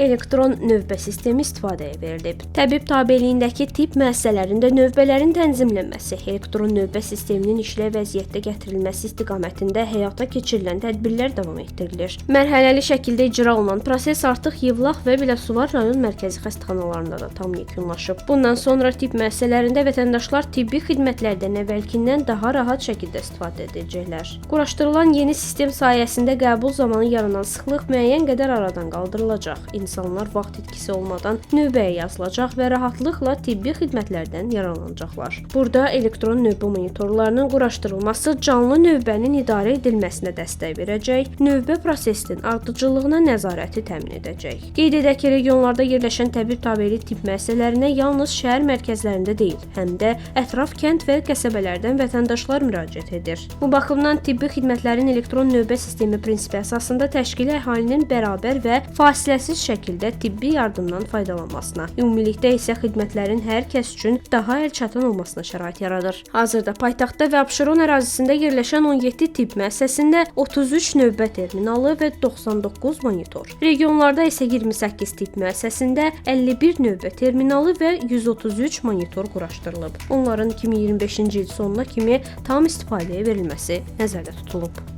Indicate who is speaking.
Speaker 1: elektron növbə sistemi istifadəyə verilib. Təbib tabeliyindəki tibb müəssisələrində növbələrin tənzimlənməsi, elektron növbə sisteminin işləv vəziyyətdə gətirilməsi istiqamətində həyata keçirilən tədbirlər davam etdirilir. Mərhələli şəkildə icra olunan proses artıq Yevlax və Biləsuvar rayon mərkəzi xəstəxanalarında da tam yekunlaşıb. Bundan sonra tibb müəssisələrində vətəndaşlar tibbi xidmətlərdən əvvəlkindən daha rahat şəkildə istifadə edəcəklər. Quraşdırılan yeni sistem sayəsində qəbul zamanı yaranan sıxlıq müəyyən qədər aradan qaldırılacaq. İnsanlar vaxt itkisi olmadan növbəyə yazılacaq və rahatlıqla tibbi xidmətlərdən yararlanacaqlar. Burada elektron növbə monitorlarının quraşdırılması canlı növbənin idarə edilməsinə dəstək verəcək, növbə prosesinin ardıcıllığına nəzarəti təmin edəcək. Qeyd edək ki, regionlarda yerləşən təbib tabeli tibb müəssisələrinə yalnız şəhər mərkəzlərində deyil, həm də ətraf kənd və qəsəbələrdən vətəndaşlar müraciət edir. Bu baxımdan tibbi xidmətlərin elektron növbə sistemi prinsipi əsasında təşkili əhalinin bərabər və fasiləsiz şəkildə tibbi yardımdan faydalanmasına, ümumilikdə isə xidmətlərin hər kəs üçün daha əlçatan olmasına şərait yaradır. Hazırda paytaxtda və Abşeron ərazisində yerləşən 17 tibb müəssisəsində 33 növbə terminalı və 99 monitor. Regionlarda isə 28 tibb müəssisəsində 51 növbə terminalı və 133 monitor quraşdırılıb. Onların 2025-ci il sonuna kimi tam istifadəyə verilməsi nəzərdə tutulub.